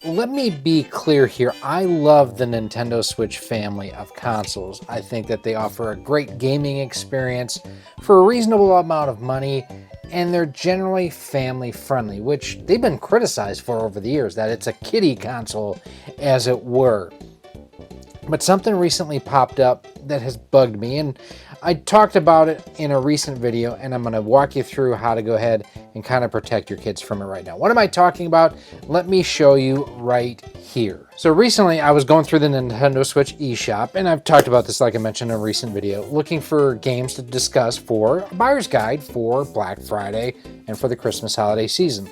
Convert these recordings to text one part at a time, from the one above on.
let me be clear here. I love the Nintendo Switch family of consoles. I think that they offer a great gaming experience for a reasonable amount of money, and they're generally family friendly, which they've been criticized for over the years, that it's a kiddie console, as it were. But something recently popped up that has bugged me, and I talked about it in a recent video, and I'm going to walk you through how to go ahead and kind of protect your kids from it right now. What am I talking about? Let me show you right here. So recently I was going through the Nintendo Switch eShop, and I've talked about this like I mentioned in a recent video, looking for games to discuss for a buyer's guide for Black Friday and for the Christmas holiday season.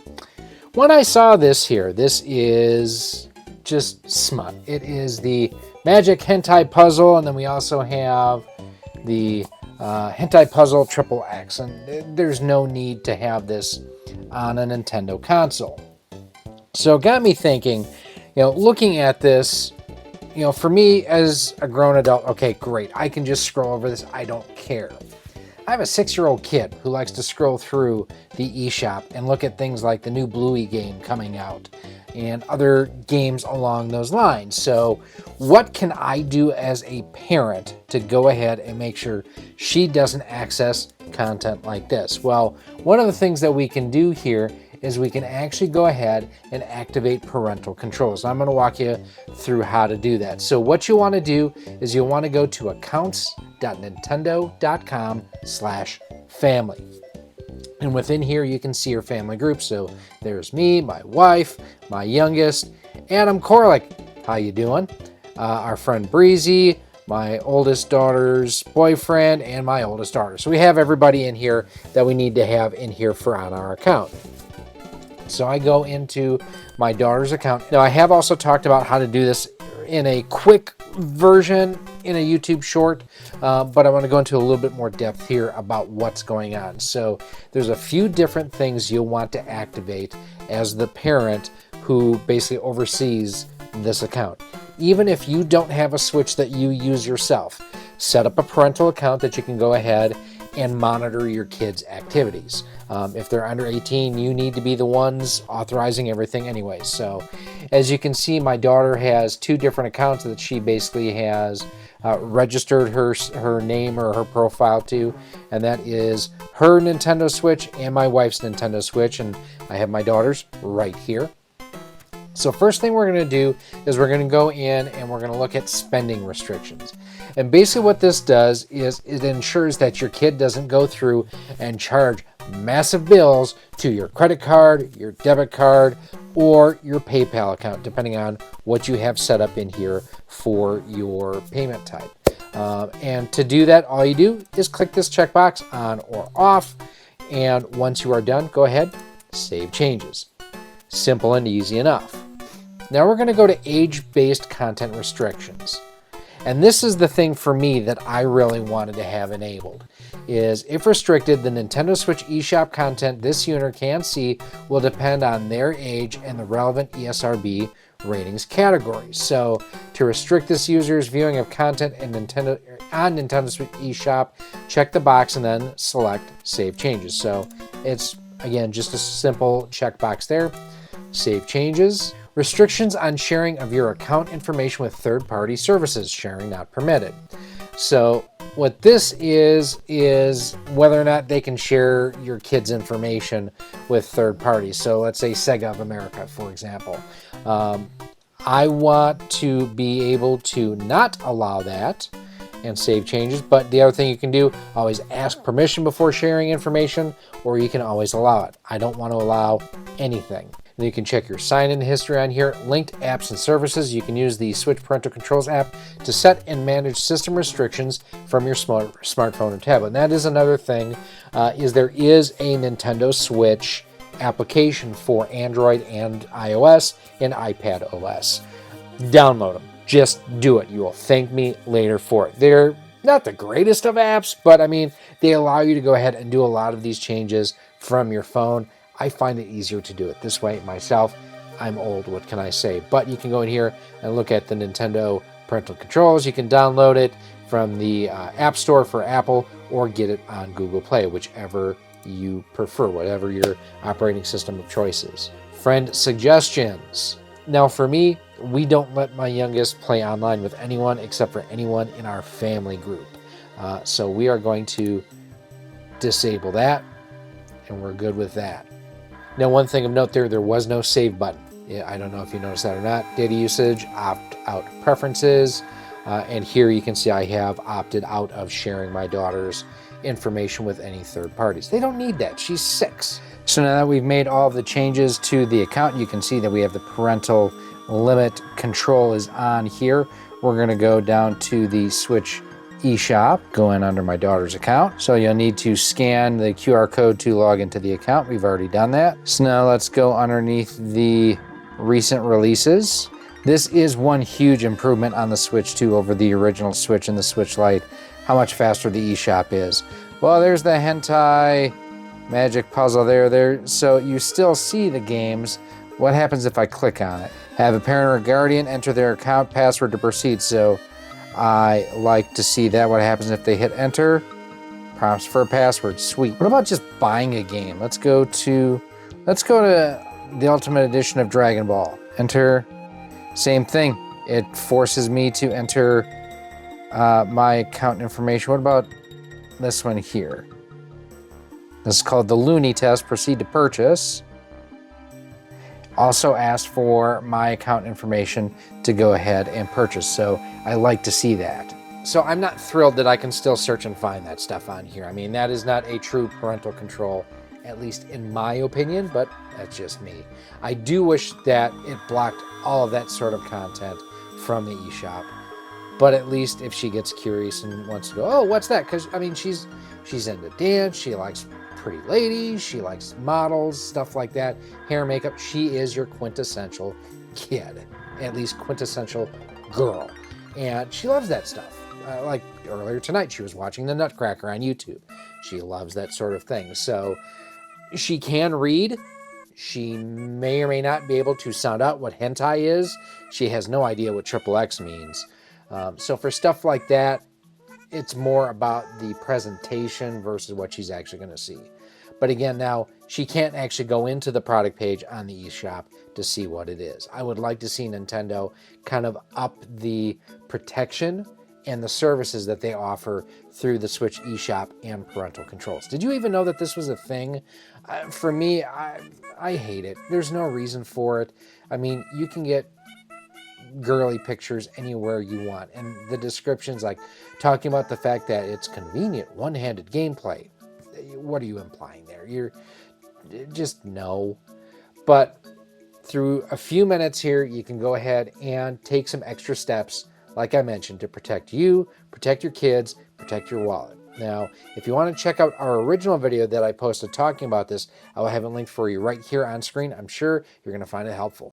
When I saw this here, this is just smut. It is the Magic Hentai Puzzle, and then we also have the Hentai Puzzle Triple X, and there's no need to have this on a Nintendo console. So it got me thinking, looking at this, for me as a grown adult, okay, great, I can just scroll over this, I don't care. I have a 6-year-old kid who likes to scroll through the eShop and look at things like the new Bluey game coming out and other games along those lines. So what can I do as a parent to go ahead and make sure she doesn't access content like this? Well, one of the things that we can do here is we can actually go ahead and activate parental controls. I'm going to walk you through how to do that. So what you want to do is you'll want to go to accounts.nintendo.com/family. And within here, you can see your family group. So there's me, my wife, my youngest, Adam Korlick. How you doing? Our friend Breezy, my oldest daughter's boyfriend, and my oldest daughter. So we have everybody in here that we need to have in here on our account. So I go into my daughter's account. Now I have also talked about how to do this in a quick version in a YouTube short, but I want to go into a little bit more depth here about what's going on. So there's a few different things you'll want to activate as the parent who basically oversees this account. Even if you don't have a Switch that you use yourself, set up a parental account that you can go ahead and monitor your kids' activities. If they're under 18, you need to be the ones authorizing everything anyway. So as you can see, my daughter has 2 different accounts that she basically has registered her name or her profile to, and that is her Nintendo Switch and my wife's Nintendo Switch, and I have my daughter's right here. So first thing we're going to do is we're going to go in and we're going to look at spending restrictions. And basically what this does is it ensures that your kid doesn't go through and charge massive bills to your credit card, your debit card, or your PayPal account, depending on what you have set up in here for your payment type. And to do that, all you do is click this checkbox on or off. And once you are done, go ahead, save changes. Simple and easy enough. Now we're going to go to age-based content restrictions. And this is the thing for me that I really wanted to have enabled, is if restricted, the Nintendo Switch eShop content this user can see will depend on their age and the relevant ESRB ratings categories. So to restrict this user's viewing of content on Nintendo Switch eShop, check the box and then select Save Changes. So it's, again, just a simple checkbox there. Save changes. Restrictions on sharing of your account information with third-party services. Sharing not permitted. So what this is whether or not they can share your kids' information with third parties. So let's say Sega of America, for example. I want to be able to not allow that and save changes, but the other thing you can do, always ask permission before sharing information, or you can always allow it. I don't want to allow anything. And you can check your sign-in history on here. Linked apps and services. You can use the Switch Parental Controls app to set and manage system restrictions from your smartphone or tablet. And that is another thing, is there is a Nintendo Switch application for Android and iOS and iPad OS. Download them. Just do it. You will thank me later for it. They're not the greatest of apps, but I mean, they allow you to go ahead and do a lot of these changes from your phone. I find it easier to do it this way myself. I'm old, what can I say? But you can go in here and look at the Nintendo Parental Controls. You can download it from the App Store for Apple or get it on Google Play, whichever you prefer, whatever your operating system of choice is. Friend suggestions. Now for me, we don't let my youngest play online with anyone except for anyone in our family group. So we are going to disable that, and we're good with that. Now, one thing of note there was no save button. I don't know if you noticed that or not. Data usage, opt out preferences, and here you can see I have opted out of sharing my daughter's information with any third parties. They don't need that. She's 6. So now that we've made all of the changes to the account, you can see that we have the parental limit control is on here. We're going to go down to the Switch eShop, go in under my daughter's account. So you'll need to scan the QR code to log into the account. We've already done that. So now let's go underneath the recent releases. This is one huge improvement on the Switch 2 over the original Switch and the Switch Lite, how much faster the eShop is. Well, there's the Hentai Magic Puzzle there. So you still see the games. What happens if I click on it? Have a parent or guardian enter their account password to proceed. So I like to see that. What happens if they hit enter? Prompts for a password. Sweet. What about just buying a game? Let's go to the Ultimate Edition of Dragon Ball. Enter. Same thing. It forces me to enter my account information. What about this one here? This is called the Looney Test. Proceed to purchase. Also asked for my account information to go ahead and purchase. So I like to see that. So I'm not thrilled that I can still search and find that stuff on here. I mean, that is not a true parental control, at least in my opinion, but that's just me. I do wish that it blocked all of that sort of content from the eShop. But at least if she gets curious and wants to go, oh, what's that? Because, I mean, she's into dance. She likes pretty ladies. She likes models, stuff like that. Hair, makeup. She is your quintessential kid, at least quintessential girl. And she loves that stuff. Like earlier tonight, she was watching the Nutcracker on YouTube. She loves that sort of thing. So she can read. She may or may not be able to sound out what hentai is. She has no idea what XXX means. So for stuff like that, it's more about the presentation versus what she's actually going to see. But again, now she can't actually go into the product page on the eShop to see what it is. I would like to see Nintendo kind of up the protection and the services that they offer through the Switch eShop and parental controls. Did you even know that this was a thing? For me, I hate it. There's no reason for it. I mean, you can get girly pictures anywhere you want, and the descriptions, like talking about the fact that it's convenient one-handed gameplay. What are you implying there? You're just no. But through a few minutes here, you can go ahead and take some extra steps, like I mentioned, to protect you, protect your kids, protect your wallet. Now, if you want to check out our original video that I posted talking about this, I will have it linked for you right here on screen. I'm sure you're going to find it helpful.